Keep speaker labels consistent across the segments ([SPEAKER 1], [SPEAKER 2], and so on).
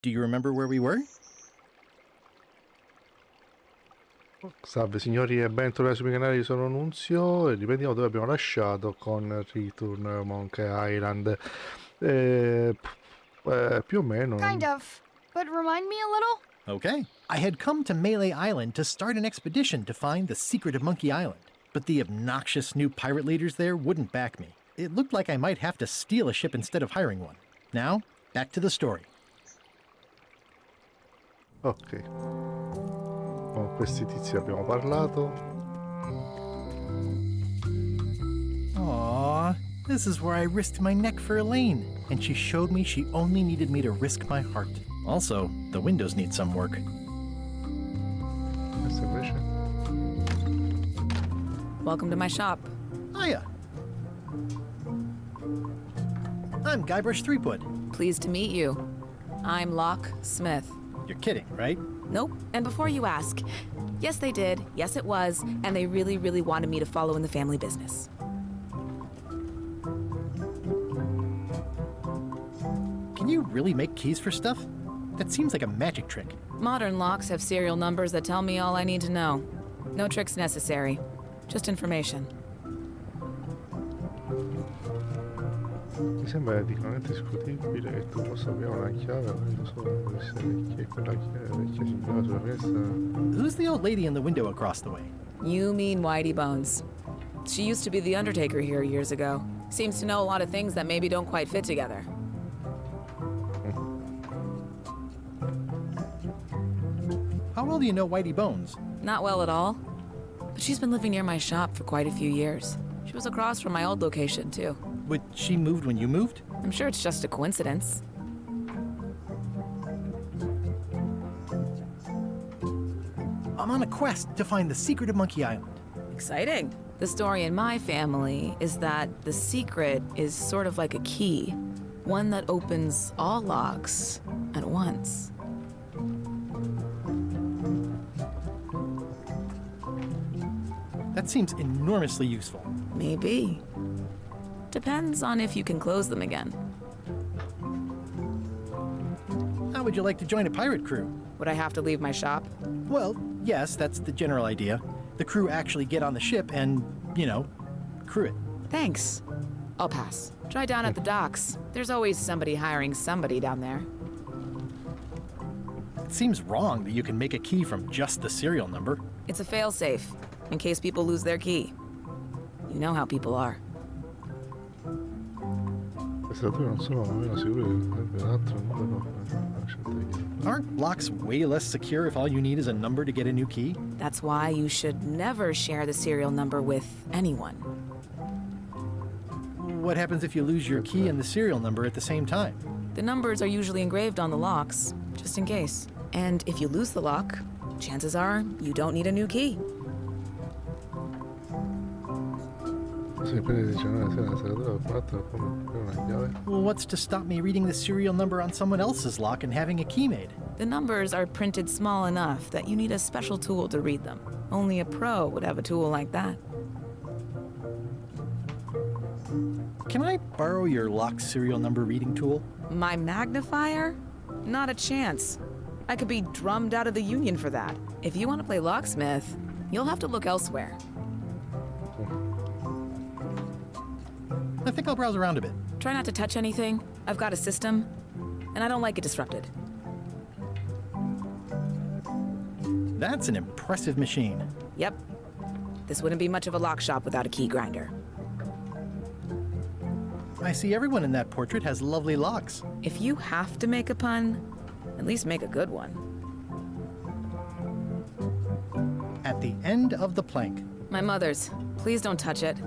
[SPEAKER 1] Do you remember where we were?
[SPEAKER 2] Salve signori e bentornati sul mio canale, io sono Nunzio e riprendiamo dove abbiamo lasciato con Return Monkey Island. Più o meno.
[SPEAKER 3] Kind of, but remind me a little?
[SPEAKER 1] Okay. I had come to Melee Island to start an expedition to find the secret of Monkey Island, but the obnoxious new pirate leaders there wouldn't back me. It looked like I might have to steal a ship instead of hiring one. Now, back to the story.
[SPEAKER 2] Ok. Con questi tizi abbiamo parlato.
[SPEAKER 1] Aww, this is where I risked my neck for Elaine, and she showed me she only needed me to risk my heart. Also, the windows need some work.
[SPEAKER 2] Questo invece.
[SPEAKER 4] Welcome to my shop.
[SPEAKER 1] Hiya. I'm Guybrush Threepwood.
[SPEAKER 4] Pleased to meet you. I'm Locke Smith.
[SPEAKER 1] You're kidding, right?
[SPEAKER 4] Nope. And before you ask, yes they did, yes it was, and they really, really wanted me to follow in the family business.
[SPEAKER 1] Can you really make keys for stuff? That seems like a magic trick.
[SPEAKER 4] Modern locks have serial numbers that tell me all I need to know. No tricks necessary. Just information.
[SPEAKER 2] Mi sembra eticamente discutibile che tu possa avere una chiave avendo solo chi è quella vecchia signora sulla finestra.
[SPEAKER 1] Who's the old lady in the window across the way?
[SPEAKER 4] You mean Whitey Bones. She used to be the Undertaker here years ago. Seems to know a lot of things that maybe don't quite fit together.
[SPEAKER 1] How well do you know Whitey Bones?
[SPEAKER 4] Not well at all. But she's been living near my shop for quite a few years. She was across from my old location, too.
[SPEAKER 1] But she moved when you moved?
[SPEAKER 4] I'm sure it's just a coincidence.
[SPEAKER 1] I'm on a quest to find the secret of Monkey Island.
[SPEAKER 4] Exciting. The story in my family is that the secret is sort of like a key, one that opens all locks at once.
[SPEAKER 1] That seems enormously useful.
[SPEAKER 4] Maybe. Depends on if you can close them again.
[SPEAKER 1] How would you like to join a pirate crew?
[SPEAKER 4] Would I have to leave my shop?
[SPEAKER 1] Well, yes, that's the general idea. The crew actually get on the ship and, crew it.
[SPEAKER 4] Thanks. I'll pass. Try down at the docks. There's always somebody hiring somebody down there.
[SPEAKER 1] It seems wrong that you can make a key from just the serial number.
[SPEAKER 4] It's a failsafe, in case people lose their key. You know how people are.
[SPEAKER 2] Queste due non sono nemmeno sicure che l'altro numero.
[SPEAKER 1] Aren't locks way less secure if all you need is a number to get a new key?
[SPEAKER 4] That's why you should never share the serial number with anyone.
[SPEAKER 1] What happens if you lose your key and the serial number at the same time?
[SPEAKER 4] The numbers are usually engraved on the locks, just in case. And if you lose the lock, chances are you don't need a new key.
[SPEAKER 1] Well, what's to stop me reading the serial number on someone else's lock and having a key made?
[SPEAKER 4] The numbers are printed small enough that you need a special tool to read them. Only a pro would have a tool like that.
[SPEAKER 1] Can I borrow your lock serial number reading tool?
[SPEAKER 4] My magnifier? Not a chance. I could be drummed out of the union for that. If you want to play locksmith, you'll have to look elsewhere.
[SPEAKER 1] I think I'll browse around a bit.
[SPEAKER 4] Try not to touch anything. I've got a system, and I don't like it disrupted.
[SPEAKER 1] That's an impressive machine.
[SPEAKER 4] Yep. This wouldn't be much of a lock shop without a key grinder.
[SPEAKER 1] I see everyone in that portrait has lovely locks.
[SPEAKER 4] If you have to make a pun, at least make a good one.
[SPEAKER 1] At the end of the plank.
[SPEAKER 4] My mother's. Please don't touch it.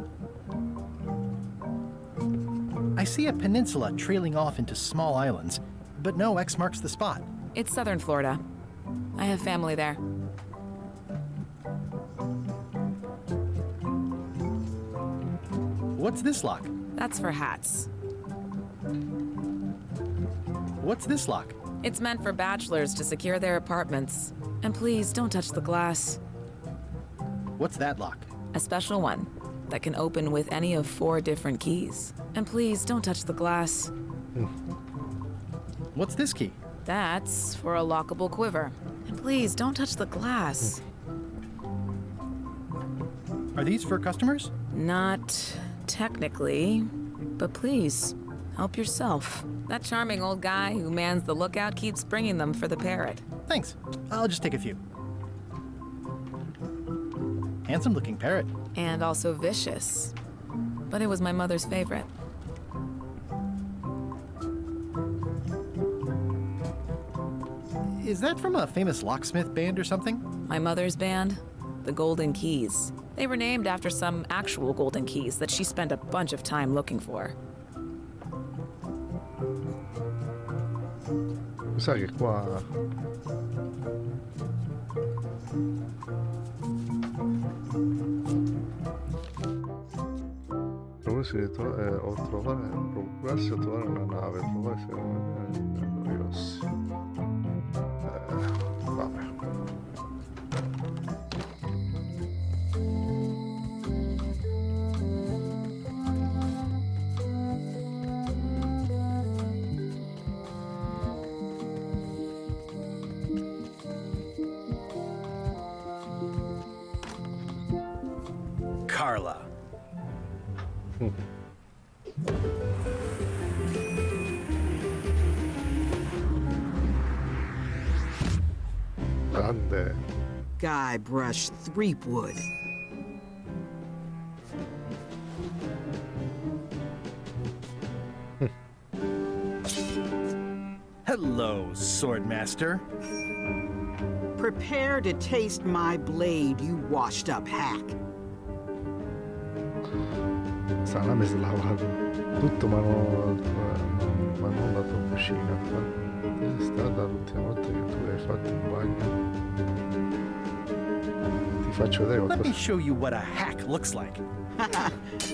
[SPEAKER 1] I see a peninsula trailing off into small islands, but no X marks the spot.
[SPEAKER 4] It's southern Florida. I have family there.
[SPEAKER 1] What's this lock?
[SPEAKER 4] That's for hats.
[SPEAKER 1] What's this lock?
[SPEAKER 4] It's meant for bachelors to secure their apartments. And please don't touch the glass.
[SPEAKER 1] What's that lock?
[SPEAKER 4] A special one that can open with any of 4 different keys. And please don't touch the glass.
[SPEAKER 1] What's this key?
[SPEAKER 4] That's for a lockable quiver. And please, don't touch the glass.
[SPEAKER 1] Are these for customers?
[SPEAKER 4] Not technically, but please, help yourself. That charming old guy who mans the lookout keeps bringing them for the parrot.
[SPEAKER 1] Thanks. I'll just take a few. Handsome-looking parrot.
[SPEAKER 4] And also vicious. But it was my mother's favorite.
[SPEAKER 1] Is that from a famous locksmith band or something?
[SPEAKER 4] My mother's band, the Golden Keys. They were named after some actual golden keys that she spent a bunch of time looking for.
[SPEAKER 2] Mi sa che qua... procurarsi o trovare una nave, trovare se i rossi. Vabbè.
[SPEAKER 1] Carla.
[SPEAKER 2] Grande.
[SPEAKER 5] Guybrush Threepwood.
[SPEAKER 1] Hello, Swordmaster.
[SPEAKER 5] Prepare to taste my blade, you washed-up hack.
[SPEAKER 2] Salame slavato. Tutto ma non la tua cucina. È stata l'ultima volta che tu hai fatto il bagno. Ti faccio vedere
[SPEAKER 1] Let me
[SPEAKER 2] qualcosa.
[SPEAKER 1] show you what a hack looks like.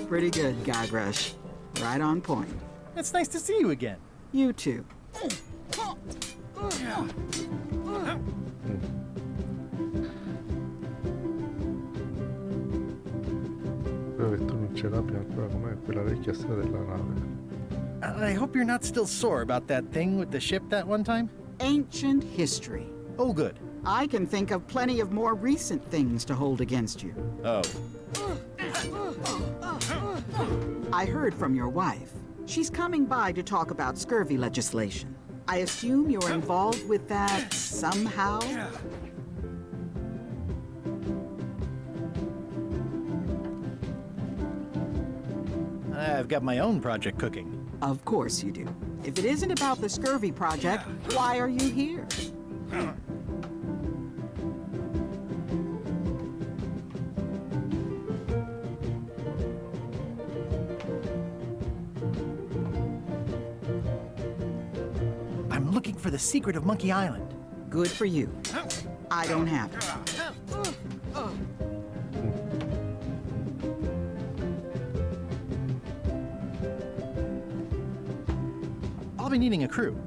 [SPEAKER 5] Pretty good, Guybrush. Right on point.
[SPEAKER 1] It's nice to see you again.
[SPEAKER 5] You too.
[SPEAKER 2] Spero che tu non ce l'abbia ancora come quella vecchia storia della nave.
[SPEAKER 1] I hope you're not still sore about that thing with the ship that one time.
[SPEAKER 5] Ancient history.
[SPEAKER 1] Oh, good.
[SPEAKER 5] I can think of plenty of more recent things to hold against you.
[SPEAKER 1] Oh.
[SPEAKER 5] I heard from your wife. She's coming by to talk about scurvy legislation. I assume you're involved with that somehow?
[SPEAKER 1] I've got my own project cooking.
[SPEAKER 5] Of course you do. If it isn't about the scurvy project, why are you here?
[SPEAKER 1] I'm looking for the secret of Monkey Island.
[SPEAKER 5] Good for you. I don't have it.
[SPEAKER 1] I'll be needing a crew.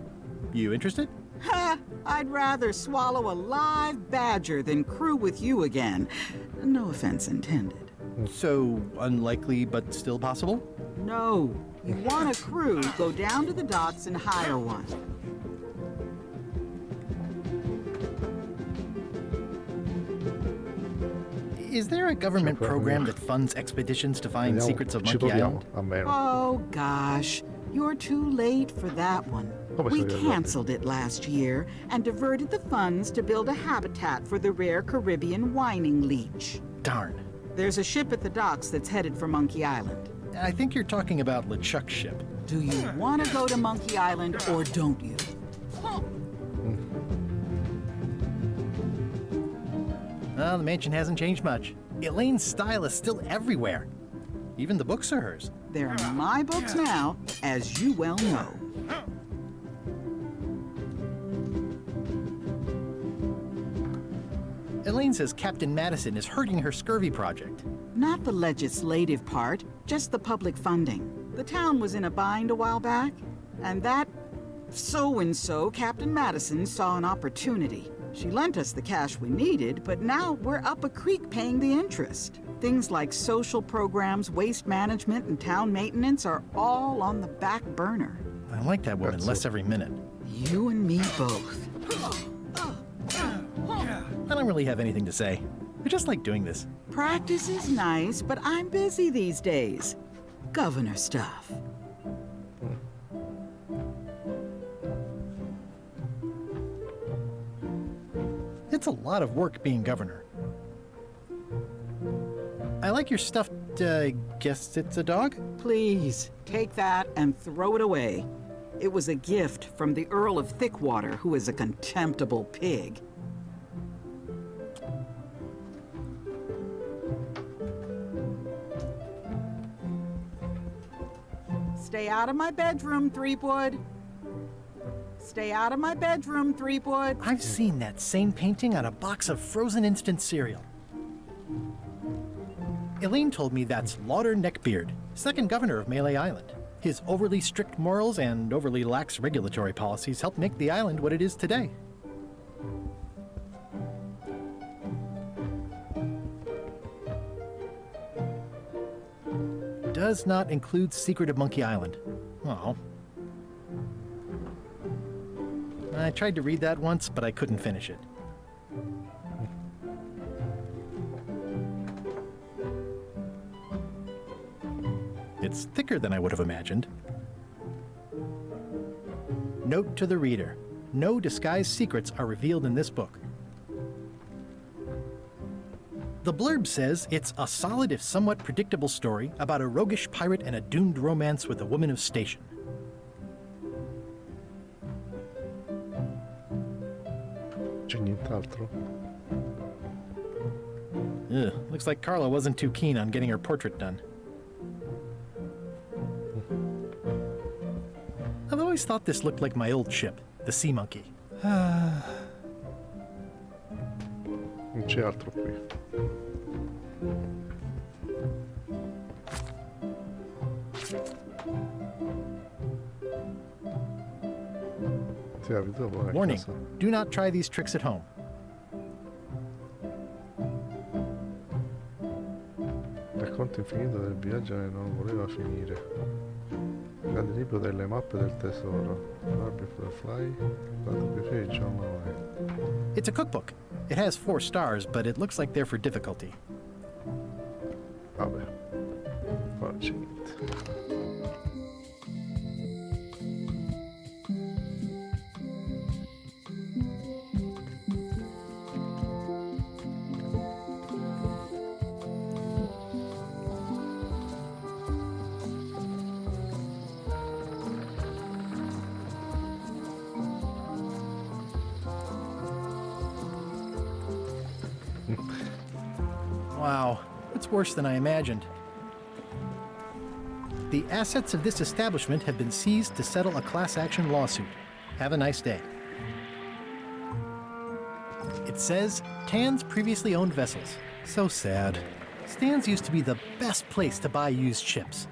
[SPEAKER 1] You interested?
[SPEAKER 5] Ha! I'd rather swallow a live badger than crew with you again. No offense intended.
[SPEAKER 1] So unlikely, but still possible?
[SPEAKER 5] No. You want a crew, go down to the docks and hire one.
[SPEAKER 1] Is there a government program that funds expeditions to find secrets of
[SPEAKER 2] Ci
[SPEAKER 1] Monkey
[SPEAKER 2] proviamo,
[SPEAKER 1] Island?
[SPEAKER 2] almeno.
[SPEAKER 5] Oh, gosh. You're too late for that one.
[SPEAKER 2] Come
[SPEAKER 5] We
[SPEAKER 2] sono arrivati?
[SPEAKER 5] canceled it last year and diverted the funds to build a habitat for the rare Caribbean whining leech.
[SPEAKER 1] Darn.
[SPEAKER 5] There's a ship at the docks that's headed for Monkey Island.
[SPEAKER 1] I think you're talking about LeChuck's ship.
[SPEAKER 5] Do you want to go to Monkey Island or don't you?
[SPEAKER 1] Well, the mansion hasn't changed much. Elaine's style is still everywhere. Even the books are hers.
[SPEAKER 5] They're my books now, as you well know.
[SPEAKER 1] Elaine says Captain Madison is hurting her scurvy project.
[SPEAKER 5] Not the legislative part, just the public funding. The town was in a bind a while back, and that so-and-so, Captain Madison, saw an opportunity. She lent us the cash we needed, but now we're up a creek paying the interest. Things like social programs, waste management, and town maintenance are all on the back burner.
[SPEAKER 1] I like that woman
[SPEAKER 2] That's
[SPEAKER 1] less every minute.
[SPEAKER 5] You and me both.
[SPEAKER 1] I don't really have anything to say. I just like doing this.
[SPEAKER 5] Practice is nice, but I'm busy these days. Governor stuff.
[SPEAKER 1] It's a lot of work being governor. I like your stuffed, guess it's a dog?
[SPEAKER 5] Please, take that and throw it away. It was a gift from the Earl of Thickwater, who is a contemptible pig. Stay out of my bedroom, Threepwood. Stay out of my bedroom, Threepwood.
[SPEAKER 1] I've seen that same painting on a box of frozen instant cereal. Elaine told me that's Lauder Neckbeard, second governor of Melee Island. His overly strict morals and overly lax regulatory policies helped make the island what it is today. Does not include Secret of Monkey Island. Oh. I tried to read that once, but I couldn't finish it. It's thicker than I would have imagined. Note to the reader. No disguised secrets are revealed in this book. The blurb says it's a solid if somewhat predictable story about a roguish pirate and a doomed romance with a woman of station.
[SPEAKER 2] C'è nient'altro?
[SPEAKER 1] Ugh, looks like Carla wasn't too keen on getting her portrait done. I've always thought this looked like my old ship, the Sea Monkey.
[SPEAKER 2] Non c'è altro qui. Ti abito poi a
[SPEAKER 1] Warning,
[SPEAKER 2] casa.
[SPEAKER 1] do not try these tricks at home.
[SPEAKER 2] Racconto infinito del viaggio che non voleva finire. Grande libro delle mappe del tesoro. Barbie Fly. L'autografia di John Laway.
[SPEAKER 1] It's a cookbook. It has 4 stars, but it looks like they're for difficulty.
[SPEAKER 2] Vabbè. Qua non c'è niente.
[SPEAKER 1] Wow, it's worse than I imagined. The assets of this establishment have been seized to settle a class action lawsuit. Have a nice day. It says, Tan's previously owned vessels. So sad. Stan's used to be the best place to buy used ships.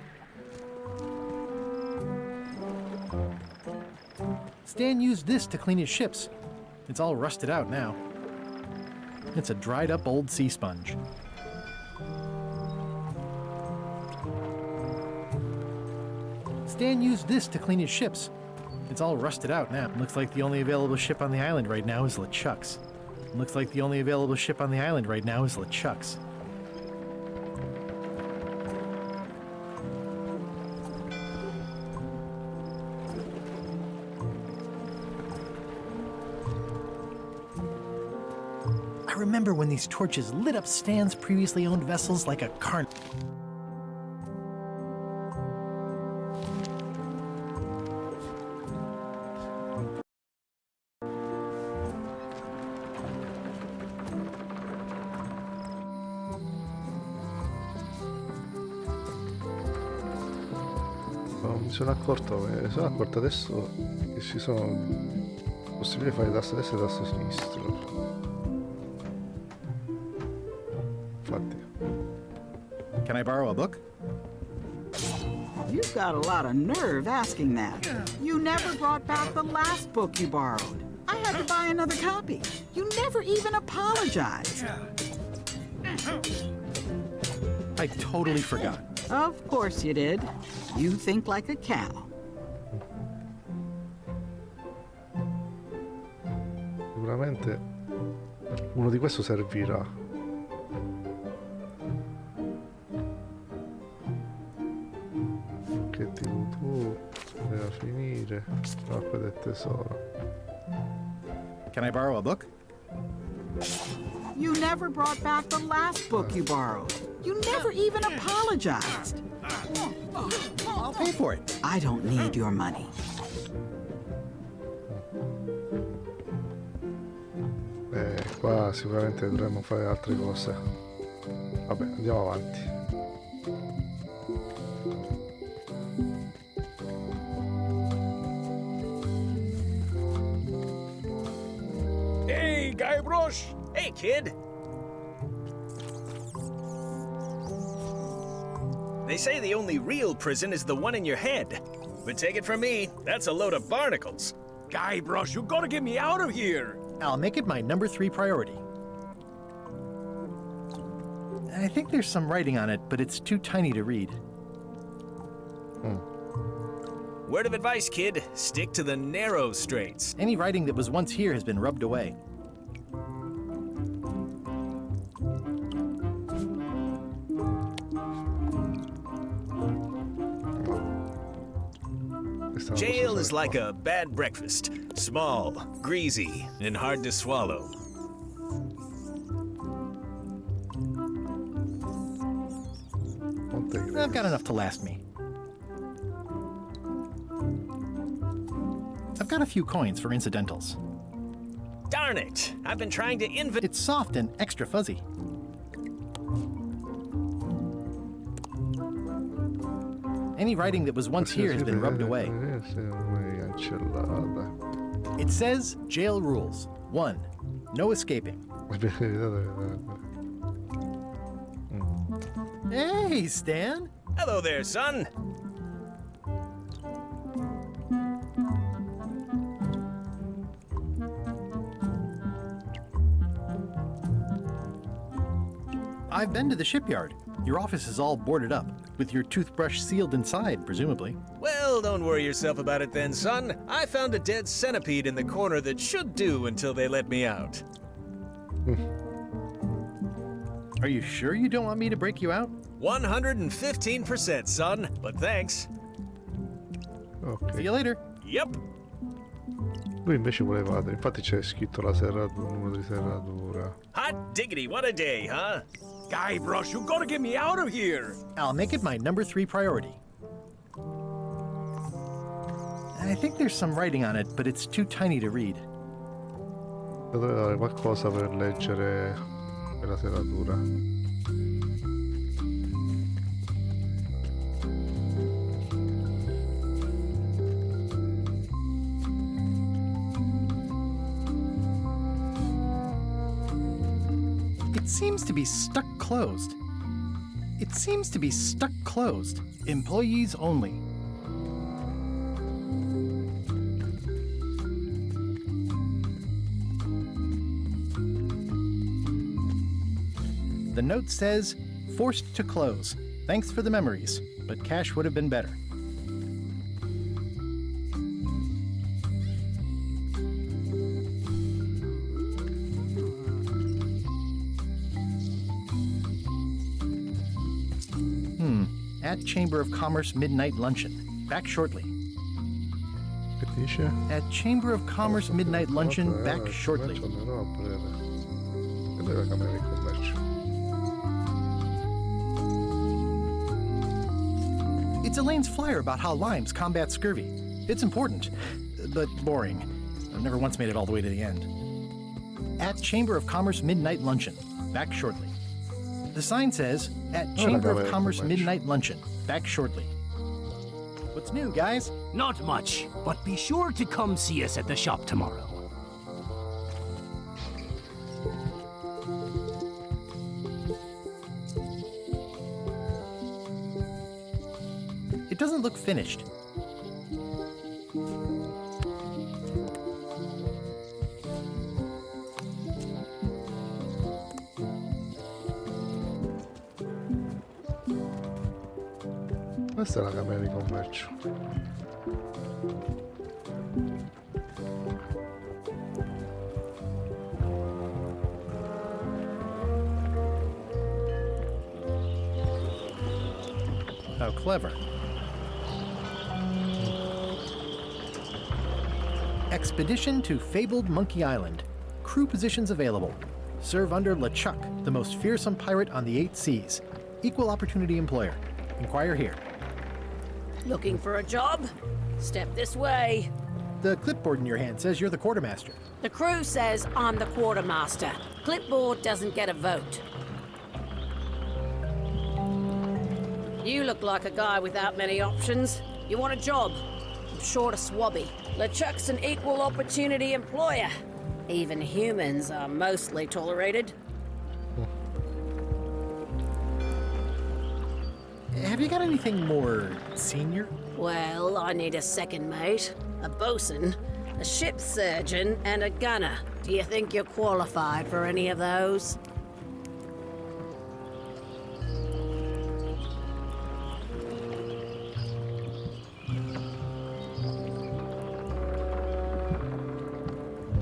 [SPEAKER 1] Stan used this to clean his ships. It's all rusted out now. It's a dried up old sea sponge. Stan used this to clean his ships. It's all rusted out now. Looks like the only available ship on the island right now is LeChuck's. Looks like the only available ship on the island right now is LeChuck's. I remember when these torches lit up Stan's previously owned vessels like a carnival.
[SPEAKER 2] Mi sono accorto adesso che ci sono possibilità di fare tasto destro e tasto sinistro. Infatti.
[SPEAKER 1] Can I borrow a book?
[SPEAKER 5] You've got a lot of nerve asking that. You never brought back the last book you borrowed. I had to buy another copy. You never even apologized.
[SPEAKER 1] I totally forgot.
[SPEAKER 5] Of course you did. You think like a cow.
[SPEAKER 2] Sicuramente uno di questo servirà. Che tu deve finire. Mappe del tesoro.
[SPEAKER 1] Can I borrow a book?
[SPEAKER 5] You never brought back the last book you borrowed. You never even apologized.
[SPEAKER 1] I'll pay for it.
[SPEAKER 5] I don't need your money.
[SPEAKER 2] Qua sicuramente dovremmo fare altre cose. Vabbè, andiamo avanti.
[SPEAKER 6] Hey, Guybrush! Hey, kid! They say the only real prison is the one in your head. But take it from me, that's a load of barnacles. Guybrush, you gotta get me out of here!
[SPEAKER 1] I'll make it my number 3 priority. I think there's some writing on it, but it's too tiny to read.
[SPEAKER 6] Word of advice, kid. Stick to the narrow straits.
[SPEAKER 1] Any writing that was once here has been rubbed away.
[SPEAKER 6] Jail is like a bad breakfast. Small, greasy, and hard to swallow.
[SPEAKER 1] I've got enough to last me. I've got a few coins for incidentals.
[SPEAKER 6] Darn it! I've been trying to
[SPEAKER 1] It's soft and extra fuzzy. Any writing that was once here has been rubbed away. It says jail rules. 1. No escaping. Hey, Stan!
[SPEAKER 6] Hello there, son.
[SPEAKER 1] I've been to the shipyard. Your office is all boarded up, with your toothbrush sealed inside, presumably.
[SPEAKER 6] Well, don't worry yourself about it then, son. I found a dead centipede in the corner that should do until they let me out.
[SPEAKER 1] Are you sure you don't want me to break you out?
[SPEAKER 6] 115%, son, but thanks.
[SPEAKER 1] See you later.
[SPEAKER 6] Yep.
[SPEAKER 2] Lui invece voleva, infatti c'è scritto la serratura, il numero di serratura.
[SPEAKER 6] Hot diggity, what a day, huh? Guybrush, you gotta get me out of here!
[SPEAKER 1] I'll make it my number 3 priority. I think there's some writing on it, but it's too tiny to read.
[SPEAKER 2] Dovrei dare qualcosa per leggere la serratura.
[SPEAKER 1] It seems to be stuck closed. It seems to be stuck closed. Employees only. The note says, forced to close. Thanks for the memories, but cash would have been better. At Chamber of Commerce midnight luncheon. Back shortly.
[SPEAKER 2] Che dice?
[SPEAKER 1] At Chamber of Commerce midnight luncheon. Back shortly.
[SPEAKER 2] No, a breve. Ed è la camera di commercio.
[SPEAKER 1] It's Elaine's flyer about how limes combat scurvy. It's important, but boring. I've never once made it all the way to the end. At Chamber of Commerce midnight luncheon. Back shortly. The sign says, at Chamber of Commerce midnight luncheon. Back shortly. What's new, guys?
[SPEAKER 7] Not much, but be sure to come see us at the shop tomorrow.
[SPEAKER 1] It doesn't look finished.
[SPEAKER 2] Questa è la camera di commercio.
[SPEAKER 1] How clever. Expedition to fabled Monkey Island. Crew positions available. Serve under LeChuck, the most fearsome pirate on the 8 seas. Equal opportunity employer. Inquire here.
[SPEAKER 8] Looking for a job? Step this way.
[SPEAKER 1] The clipboard in your hand says you're the quartermaster.
[SPEAKER 8] The crew says I'm the quartermaster. Clipboard doesn't get a vote. You look like a guy without many options. You want a job? I'm short a swabby. LeChuck's an equal opportunity employer. Even humans are mostly tolerated.
[SPEAKER 1] Have you got anything more senior?
[SPEAKER 8] Well, I need a second mate, a bosun, a ship's surgeon, and a gunner. Do you think you're qualified for any of those?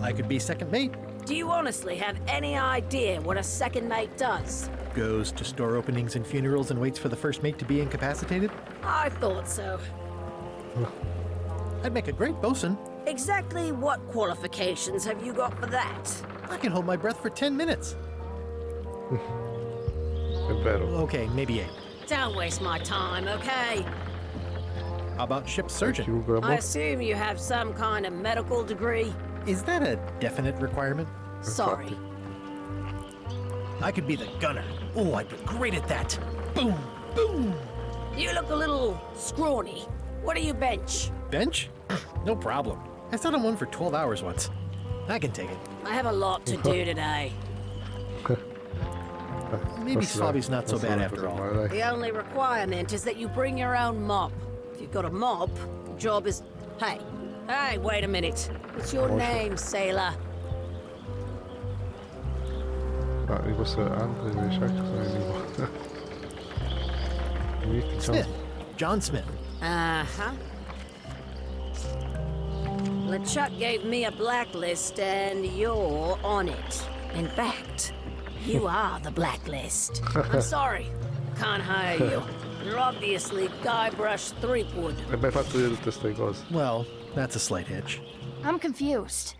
[SPEAKER 1] I could be second mate.
[SPEAKER 8] Do you honestly have any idea what a second mate does?
[SPEAKER 1] Goes to store openings and funerals and waits for the first mate to be incapacitated.
[SPEAKER 8] I thought so.
[SPEAKER 1] I'd make a great bosun.
[SPEAKER 8] Exactly what qualifications have you got for that?
[SPEAKER 1] I can hold my breath for 10 minutes.
[SPEAKER 2] È vero.
[SPEAKER 1] Okay, maybe 8.
[SPEAKER 8] Don't waste my time, okay?
[SPEAKER 1] How about ship surgeon?
[SPEAKER 2] Chirurgo a
[SPEAKER 8] I
[SPEAKER 2] bocca.
[SPEAKER 8] assume you have some kind of medical degree?
[SPEAKER 1] Is that a definite requirement?
[SPEAKER 8] Sorry.
[SPEAKER 1] I could be the gunner. Oh, I'd be great at that. Boom, boom.
[SPEAKER 8] You look a little scrawny. What do you bench?
[SPEAKER 1] Bench? No problem. I sat on one for 12 hours once. I can take it.
[SPEAKER 8] I have a lot to do today.
[SPEAKER 1] Maybe
[SPEAKER 2] Forse
[SPEAKER 1] Swabby's not so
[SPEAKER 2] forse
[SPEAKER 1] bad
[SPEAKER 2] non è
[SPEAKER 1] after
[SPEAKER 2] così
[SPEAKER 1] all.
[SPEAKER 2] male, dai.
[SPEAKER 8] The only requirement is that you bring your own mop. If you've got a mop, the job is... Hey, wait a minute. What's your name, sailor?
[SPEAKER 2] Ah, di questo anche dei LeChuck sono i nipoti.
[SPEAKER 1] Smith. John Smith.
[SPEAKER 8] Uh-huh. LeChuck gave me a blacklist, and you're on it. In fact, you are the blacklist. I'm sorry, can't hire you. You're obviously Guybrush Threepwood.
[SPEAKER 2] Hai mai fatto di tutte queste cose?
[SPEAKER 1] Well, that's a slight hitch.
[SPEAKER 3] I'm confused.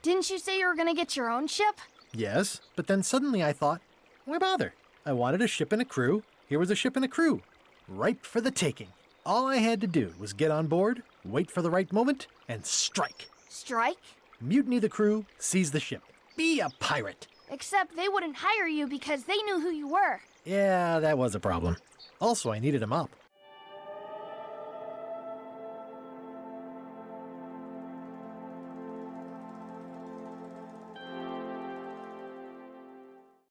[SPEAKER 3] Didn't you say you were gonna get your own ship?
[SPEAKER 1] Yes, but then suddenly I thought, why bother? I wanted a ship and a crew. Here was a ship and a crew. Ripe for the taking. All I had to do was get on board, wait for the right moment, and strike.
[SPEAKER 3] Strike?
[SPEAKER 1] Mutiny the crew, seize the ship. Be a pirate.
[SPEAKER 3] Except they wouldn't hire you because they knew who you were.
[SPEAKER 1] Yeah, that was a problem. Also, I needed a mop.